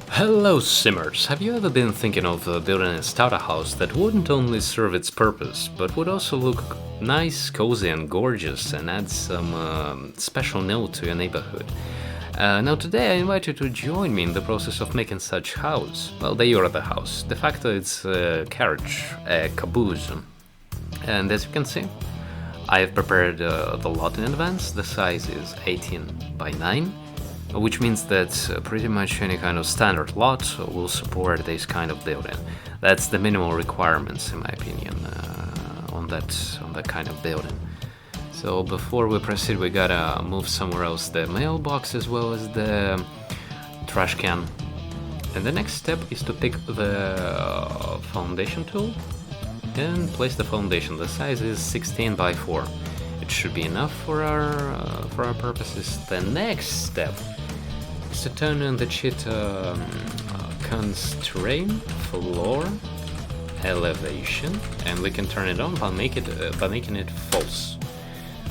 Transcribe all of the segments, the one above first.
Hello Simmers! Have you ever been thinking of building a starter house that wouldn't only serve its purpose, but would also look nice, cozy and gorgeous and add some special note to your neighborhood? Now today I invite you to join me in the process of making such house. Well, they are the house. De facto it's a carriage, a caboose. And as you can see, I have prepared the lot in advance. The size is 18 by 9, which means that pretty much any kind of standard lot will support this kind of building. That's the minimal requirements, in my opinion, on that kind of building. So before we proceed, we gotta move somewhere else the mailbox as well as the trash can. And the next step is to pick the foundation tool and place the foundation. The size is 16 by 4. It should be enough for our purposes. The next step is to turn on the cheat constraint floor elevation, and we can turn it on by making it false.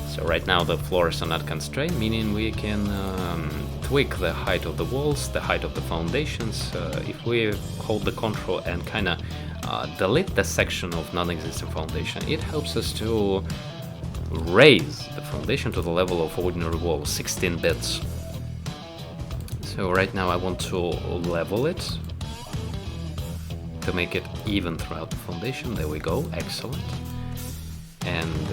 So right now the floors are not constrained, meaning we can tweak the height of the walls, the height of the foundations. If we hold the control and kind of delete the section of non-existent foundation, it helps us to raise the foundation to the level of ordinary wall, 16 bits. So right now I want to level it to make it even throughout the foundation. There we go, excellent. And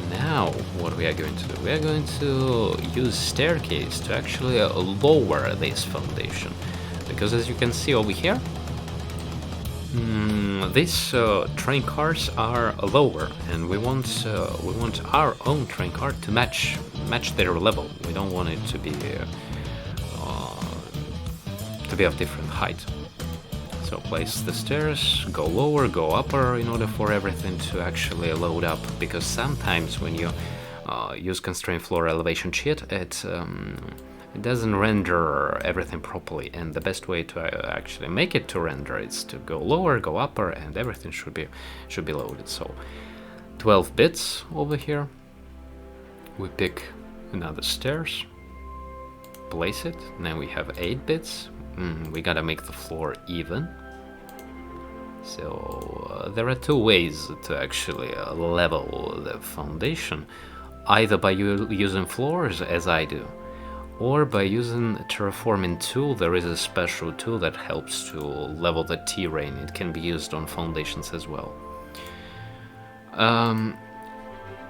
now what we are going to do, we are going to use staircase to actually lower this foundation, because as you can see over here, these train cars are lower, and we want our own train car to match their level. We don't want it to be of different height. So place the stairs, go lower, go upper, in order for everything to actually load up, because sometimes when you use constraint floor elevation cheat, it doesn't render everything properly, and the best way to actually make it to render is to go lower, go upper, and everything should be loaded. So 12 bits over here. We pick another stairs, place it. Now we have 8 bits. We gotta make the floor even. So there are two ways to actually level the foundation, either by using floors as I do, or by using a terraforming tool. There is a special tool that helps to level the terrain. It can be used on foundations as well.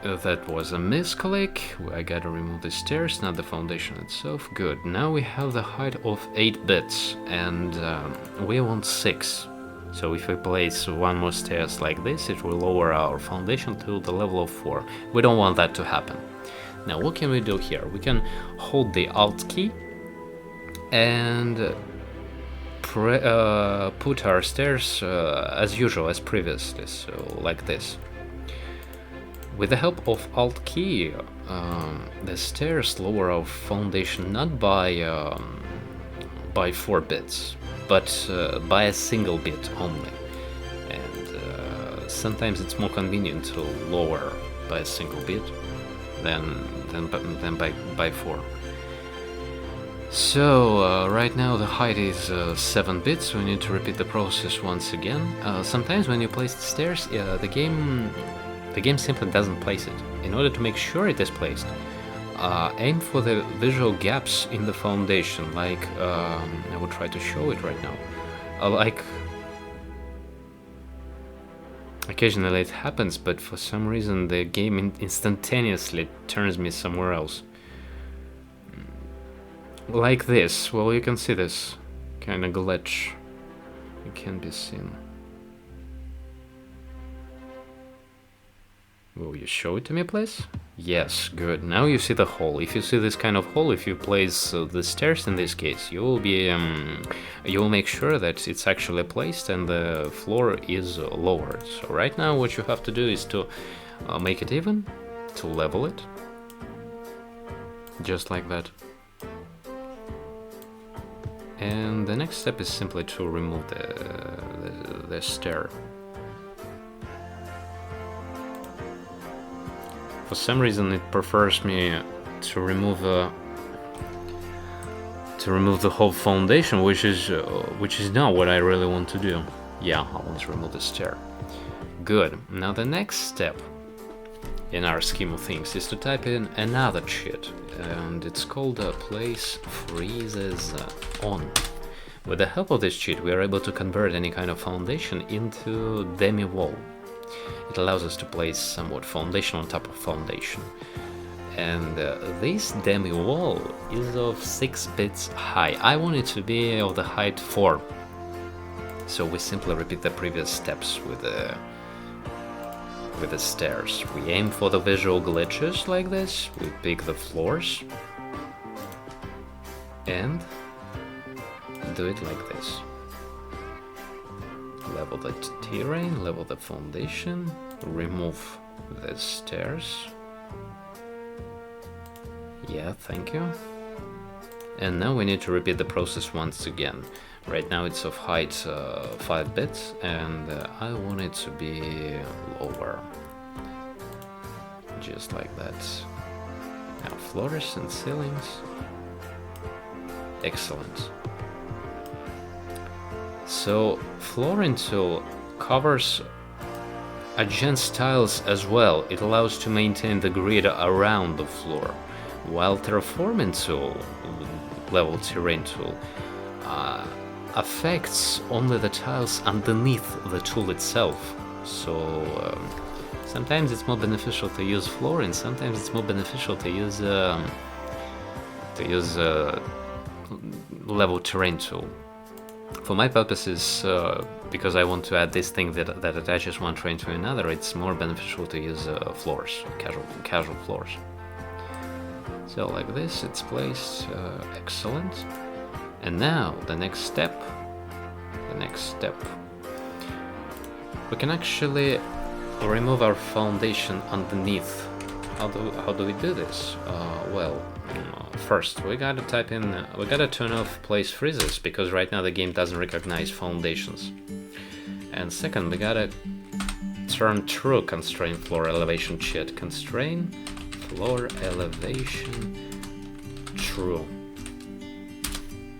That was a misclick. I gotta remove the stairs, not the foundation itself. Good. Now we have the height of 8 bits, and we want 6. So if we place one more stairs like this, it will lower our foundation to the level of 4. We don't want that to happen. Now what can we do here? We can hold the Alt key and put our stairs as usual, as previously, so like this. With the help of Alt key, the stairs lower our foundation not by 4 bits, but by a single bit only. And sometimes it's more convenient to lower by a single bit than by 4. So right now the height is 7 bits. We need to repeat the process once again. Sometimes when you place the stairs, the game simply doesn't place it. In order to make sure it is placed, aim for the visual gaps in the foundation, like I will try to show it right now. Like occasionally it happens, but for some reason the game instantaneously turns me somewhere else. Like this. Well, you can see this kind of glitch. It can be seen. Will you show it to me, please? Yes, good. Now you see the hole. If you see this kind of hole, if you place the stairs in this case, you will make sure that it's actually placed and the floor is lowered. So right now what you have to do is to make it even, to level it, just like that. And the next step is simply to remove the stair. For some reason it prefers me to remove to remove the whole foundation, which is not what I really want to do. Yeah, I want to remove the stair. Good. Now the next step in our scheme of things is to type in another cheat, and it's called place freezes on. With the help of this cheat, we are able to convert any kind of foundation into demi-wall. It allows us to place somewhat foundation on top of foundation. And this demi-wall is of 6 bits high. I want it to be of the height 4. So we simply repeat the previous steps with the stairs. We aim for the visual glitches like this. We pick the floors and do it like this. Level the terrain, level the foundation, remove the stairs. Yeah, thank you. And now we need to repeat the process once again. Right now it's of height 5 bits, and I want it to be lower. Just like that. Now floors and ceilings. Excellent. So flooring tool covers adjacent tiles as well. It allows to maintain the grid around the floor, while terraforming tool, level terrain tool, affects only the tiles underneath the tool itself. So sometimes it's more beneficial to use flooring. Sometimes it's more beneficial to use level terrain tool. For my purposes, because I want to add this thing that attaches one terrain to another, it's more beneficial to use floors, casual floors. So like this, it's placed. Excellent. And now the next step. We can actually remove our foundation underneath. How do we do this? First we gotta turn off place freezes, because right now the game doesn't recognize foundations. And second, we gotta turn true constrain floor elevation cheat. Constrain floor elevation true.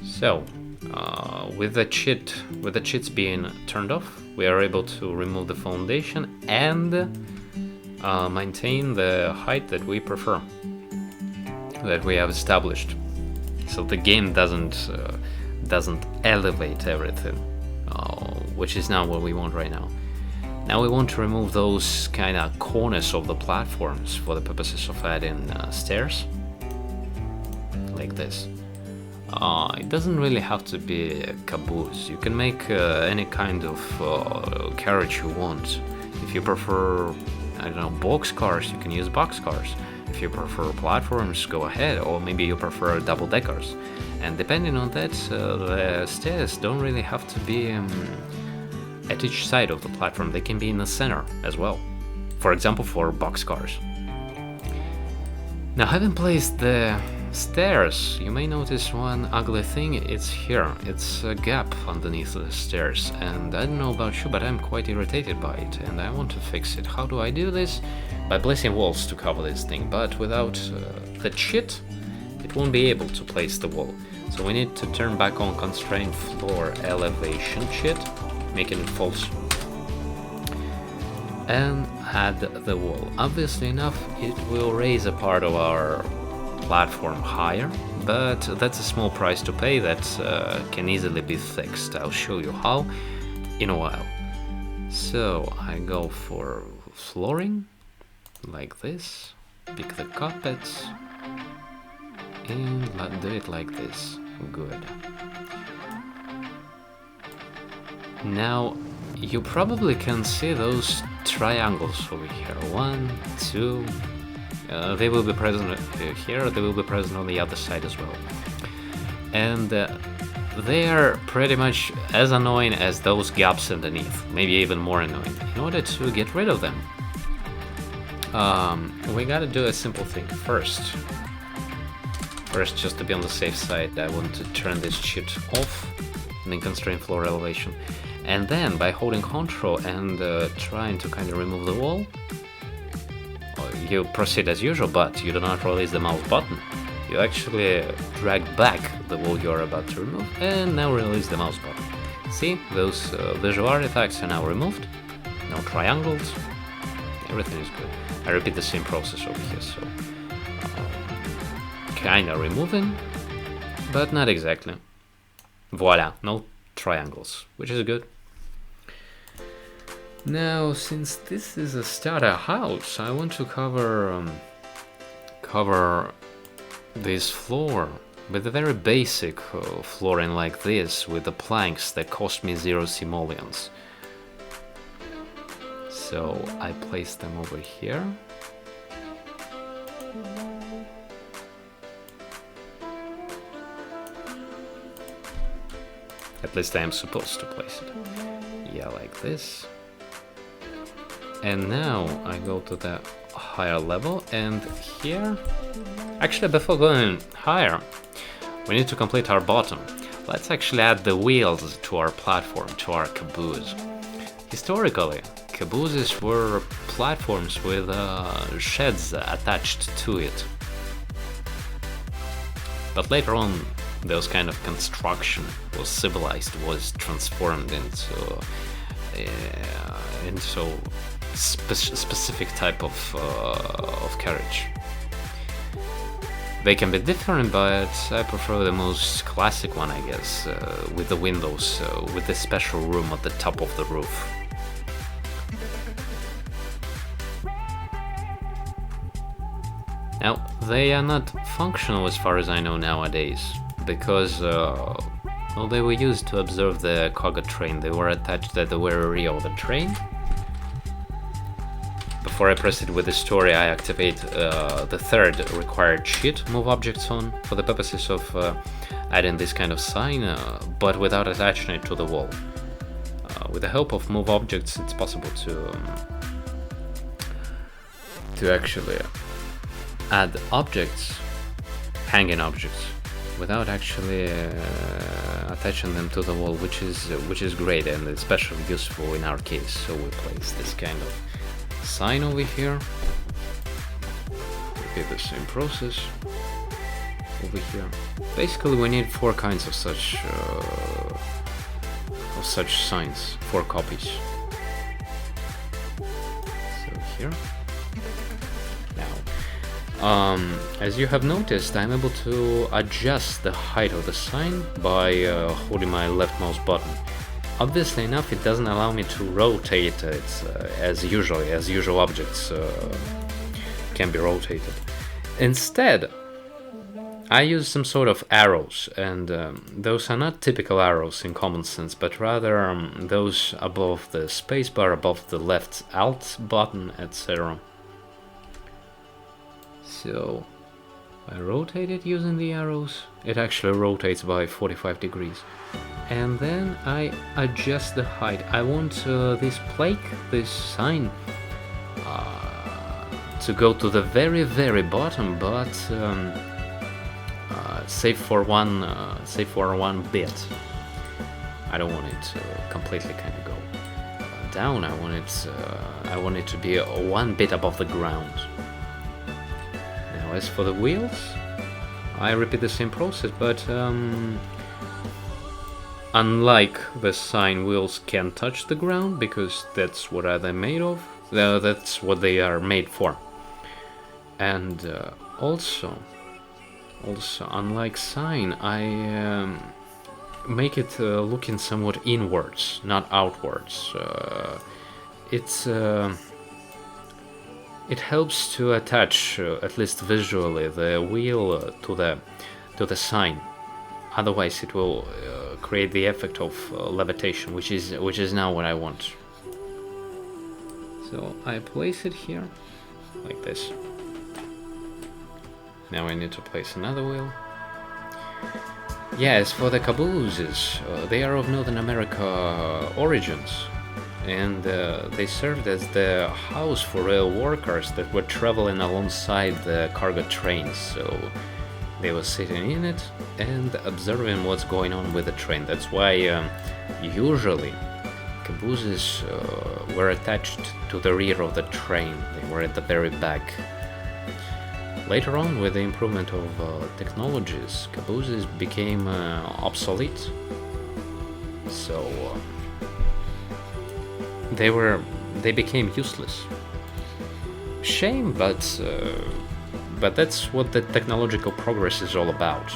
So with the cheats being turned off, we are able to remove the foundation and maintain the height that we prefer, that we have established. So the game doesn't elevate everything, which is not what we want right now. Now we want to remove those kind of corners of the platforms for the purposes of adding stairs, like this. It doesn't really have to be a caboose. You can make any kind of carriage you want. If you prefer, I don't know, box cars, you can use box cars. If you prefer platforms, go ahead, or maybe you prefer double deckers. And depending on that, the stairs don't really have to be at each side of the platform. They can be in the center as well. For example, for box cars. Now, having placed the stairs, you may notice one ugly thing. It's here. It's a gap underneath the stairs, and I don't know about you, but I'm quite irritated by it, and I want to fix it. How do I do this? By placing walls to cover this thing, but without the cheat, it won't be able to place the wall. So we need to turn back on constraint floor elevation cheat, making it false, and add the wall. Obviously enough, it will raise a part of our platform higher, but that's a small price to pay that can easily be fixed. I'll show you how in a while. So I go for flooring like this, pick the carpets and do it like this. Good. Now you probably can see those triangles over here. 1, 2. They will be present here, they will be present on the other side as well. And they are pretty much as annoying as those gaps underneath, maybe even more annoying. In order to get rid of them, we gotta do a simple thing. First, just to be on the safe side, I want to turn this cheat off and then constrain floor elevation. And then by holding Ctrl and trying to kind of remove the wall, you proceed as usual, but you do not release the mouse button. You actually drag back the wall you're about to remove, and now release the mouse button. See, those visual artifacts are now removed. No triangles. Everything is good. I repeat the same process over here, so kinda removing, but not exactly. Voila, no triangles, which is good. Now, since this is a starter house, I want to cover this floor with a very basic flooring like this, with the planks that cost me 0 simoleons. So I place them over here. At least I am supposed to place it. Yeah, like this. And now I go to the higher level, and here... Actually, before going higher, we need to complete our bottom. Let's actually add the wheels to our platform, to our caboose. Historically, cabooses were platforms with sheds attached to it. But later on, those kind of construction was civilized, was transformed into specific type of carriage. They can be different, but I prefer the most classic one, I guess, with the windows, with the special room at the top of the roof. Now, they are not functional as far as I know nowadays, because well, they were used to observe the cargo train. They were attached at the very rear of the train. Before I proceed with the story, I activate the third required sheet, move objects on, for the purposes of adding this kind of sign, but without attaching it to the wall. With the help of move objects, it's possible to actually add objects, hanging objects, without actually attaching them to the wall, which is great and especially useful in our case. So we place this kind of sign over here. Repeat the same process over here. Basically, we need 4 kinds of such signs, 4 copies. So here. Now, as you have noticed, I'm able to adjust the height of the sign by holding my left mouse button. Obviously enough, it doesn't allow me to rotate it as usual objects can be rotated. Instead, I use some sort of arrows, and those are not typical arrows in common sense, but rather those above the spacebar, above the left Alt button, etc. So I rotate it using the arrows. It actually rotates by 45 degrees. And then I adjust the height. I want this plaque, this sign, to go to the very, very bottom, but save for one bit. I don't want it to completely kind of go down. I want it to be 1 bit above the ground. Now, as for the wheels, I repeat the same process, but unlike the sign, wheels can touch the ground because that's what they made of. That's what they are made for. And also, unlike sign, I make it looking somewhat inwards, not outwards. It helps to attach, at least visually, the wheel to the sign. Otherwise, it will create the effect of levitation, which is now what I want. So I place it here, like this. Now I need to place another wheel. Yes, for the cabooses, they are of Northern America origins, and they served as the house for rail workers that were traveling alongside the cargo trains. So they were sitting in it and observing what's going on with the train. That's why usually cabooses were attached to the rear of the train. They were at the very back. Later on, with the improvement of technologies, cabooses became obsolete. So they became useless. Shame, but that's what the technological progress is all about.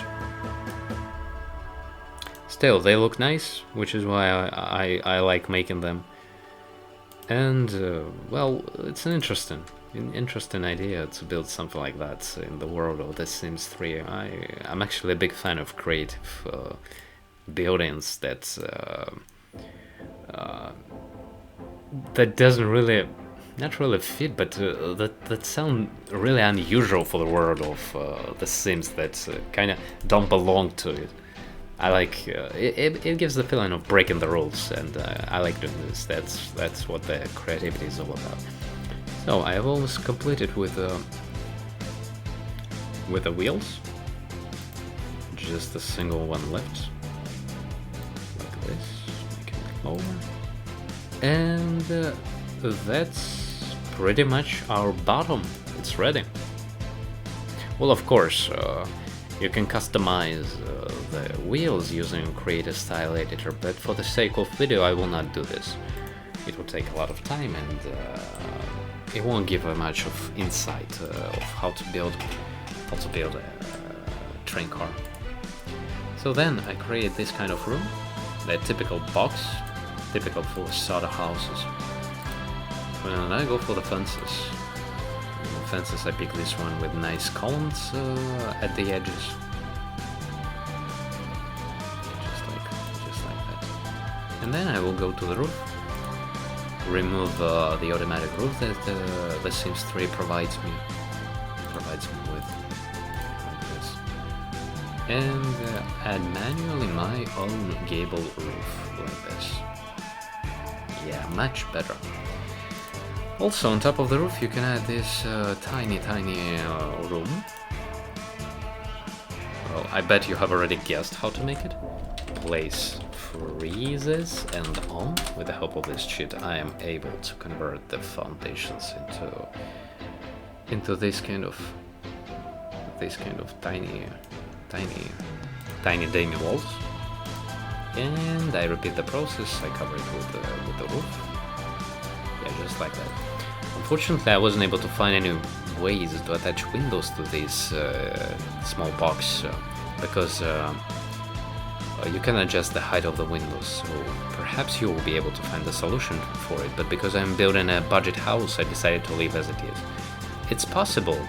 Still, they look nice, which is why I like making them. And well, it's an interesting idea to build something like that in the world of The Sims 3. I'm actually a big fan of creative buildings that doesn't really, not really fit, but that sound really unusual for the world of The Sims, that kind of don't belong to it. I like it gives the feeling of breaking the rules, and I like doing this. That's what the creativity is all about. So I have almost completed with the wheels. Just a single one left, like this. Make it lower, and that's pretty much our bottom. It's ready. Well, of course. You can customize the wheels using Create a Style Editor, but for the sake of video I will not do this. It will take a lot of time, and it won't give much of insight of how to build a train car. So then I create this kind of room, that typical box, typical for starter houses. And I go for the fences. I pick this one with nice columns at the edges, just like that. And then I will go to the roof, remove the automatic roof that the Sims 3 provides me with, like this, and add manually my own gable roof like this. Yeah, much better. Also, on top of the roof you can add this tiny room. Well, I bet you have already guessed how to make it. Place freezes, and on, with the help of this cheat, I am able to convert the foundations into this kind of tiny demi walls. And I repeat the process. I cover it with the roof. Yeah, just like that. Unfortunately, I wasn't able to find any ways to attach windows to this small box because you can adjust the height of the windows, so perhaps you will be able to find a solution for it, but because I'm building a budget house, I decided to leave as it is. It's possible,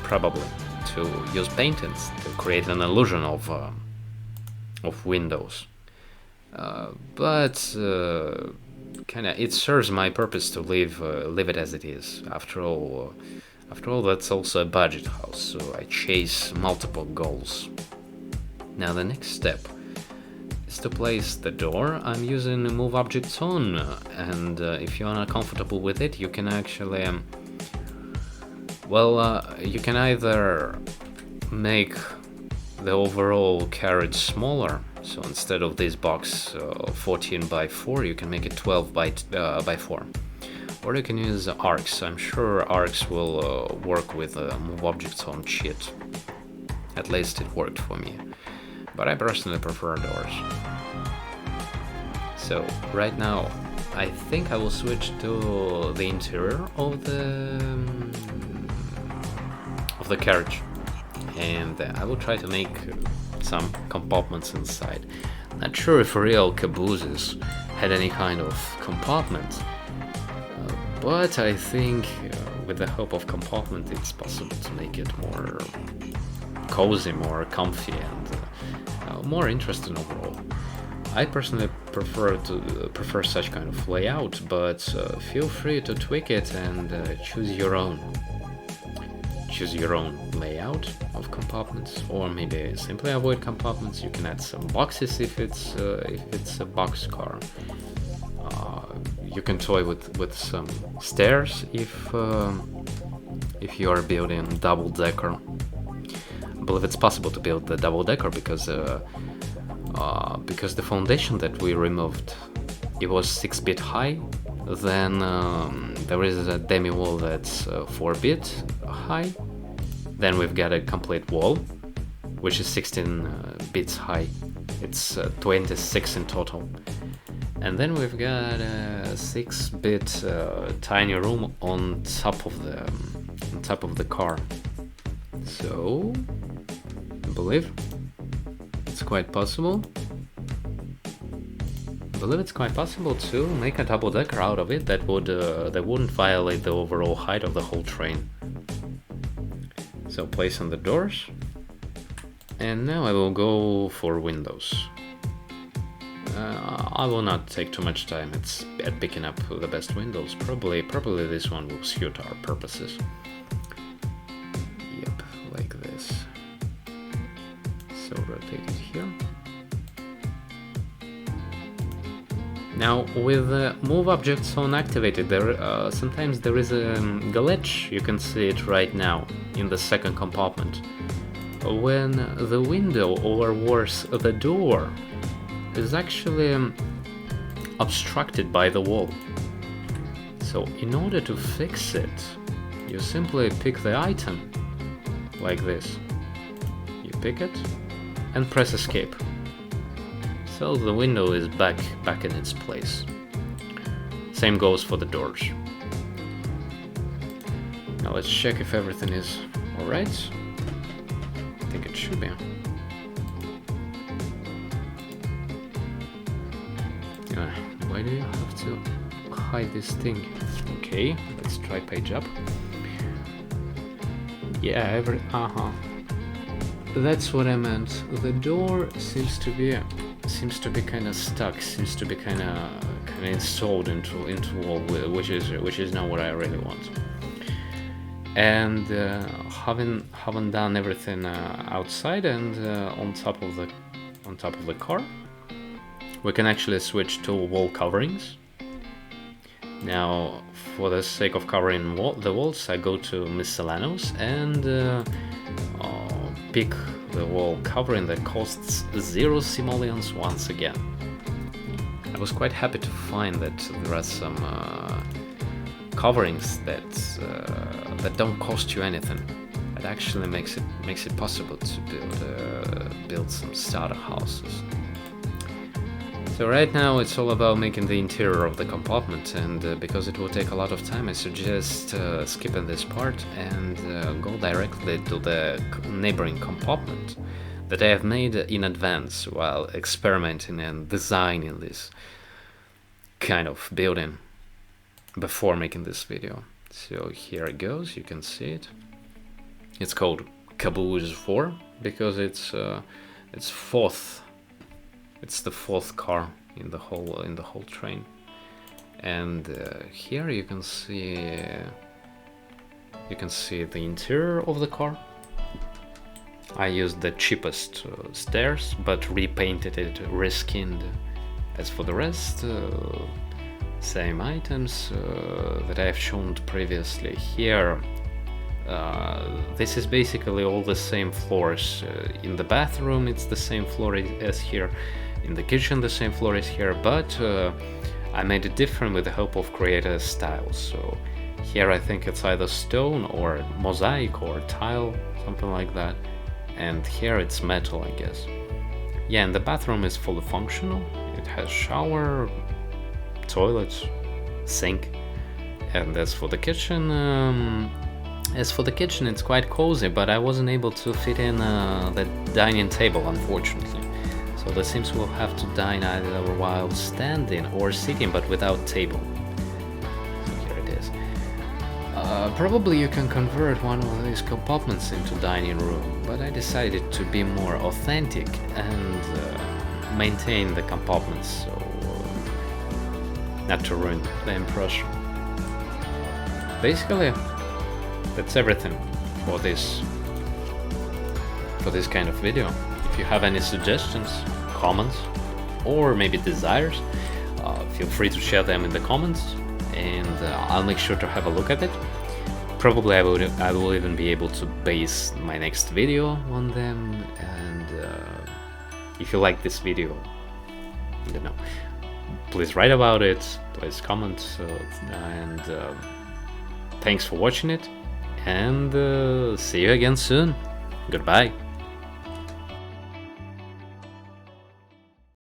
probably, to use paintings to create an illusion of windows, but it serves my purpose to leave it as it is. After all, that's also a budget house, so I chase multiple goals. Now the next step is to place the door. I'm using Move Objects On, and if you're not comfortable with it, you can actually, you can either make the overall carriage smaller. So instead of this box 14 by 4, you can make it 12 by 4. Or you can use arcs. I'm sure arcs will work with Move Objects On cheat. At least it worked for me. But I personally prefer doors. So right now, I think I will switch to the interior of the carriage, and I will try to make some compartments inside. Not sure if real cabooses had any kind of compartment, but I think with the help of compartment it's possible to make it more cozy, more comfy, and more interesting overall. I personally prefer such kind of layout, but feel free to tweak it and choose your own layout of compartments, or maybe simply avoid compartments. You can add some boxes if it's a box car. You can toy with some stairs if you are building double-decker. I believe it's possible to build the double-decker because the foundation that we removed, it was 6-bit high. Then there is a demi wall that's 4-bit high, Then we've got a complete wall, which is 16 bits high. It's 26 in total. And then we've got a 6-bit tiny room on top of the car. So I believe it's quite possible. To make a double-decker out of it that wouldn't violate the overall height of the whole train. So place on the doors, and now I will go for windows. I will not take too much time at picking up the best windows. Probably this one will suit our purposes. Yep, like this. So rotate it here. Now, with move objects on activated, sometimes there is a glitch. You can see it right now in the second compartment. When the window, or worse, the door, is actually obstructed by the wall. So in order to fix it, you simply pick the item, like this. You pick it and press escape. So the window is back in its place. Same goes for the doors. Now let's check if everything is alright. I think it should be. Why do you have to hide this thing? Okay, let's try page up. Yeah, that's what I meant. The door seems to be kind of stuck. Seems to be kind of installed into wall, which is not what I really want. And having done everything outside and on top of the car, we can actually switch to wall coverings. Now, for the sake of covering the walls, I go to miscellaneous and pick the wall covering that costs 0 simoleons once again. I was quite happy to find that there are some coverings that don't cost you anything. It actually makes it possible to build some starter houses. So right now it's all about making the interior of the compartment, and because it will take a lot of time, I suggest skipping this part and go directly to the neighboring compartment that I have made in advance while experimenting and designing this kind of building before making this video. So here it goes, you can see it. It's called Caboose 4 because it's fourth. It's the fourth car in the whole train, and here you can see the interior of the car. I used the cheapest stairs, but repainted it, reskinned. As for the rest, same items that I have shown previously. Here, this is basically all the same floors. In the bathroom, it's the same floor as here. In the kitchen, the same floor is here, but I made it different with the help of creator styles. So here I think it's either stone or mosaic or tile, something like that. And here it's metal, I guess. Yeah, and the bathroom is fully functional. It has shower, toilet, sink. And as for the kitchen, it's quite cozy, but I wasn't able to fit in the dining table, unfortunately. So the Sims will have to dine either while standing or sitting, but without table. So here it is. Probably you can convert one of these compartments into dining room, but I decided to be more authentic and maintain the compartments, so not to ruin the impression. Basically, that's everything for this kind of video. If you have any suggestions, comments, or maybe desires, feel free to share them in the comments, and I'll make sure to have a look at it. Probably I will even be able to base my next video on them. And if you like this video, I don't know, please write about it, please comment, and thanks for watching it. and see you again soon. Goodbye.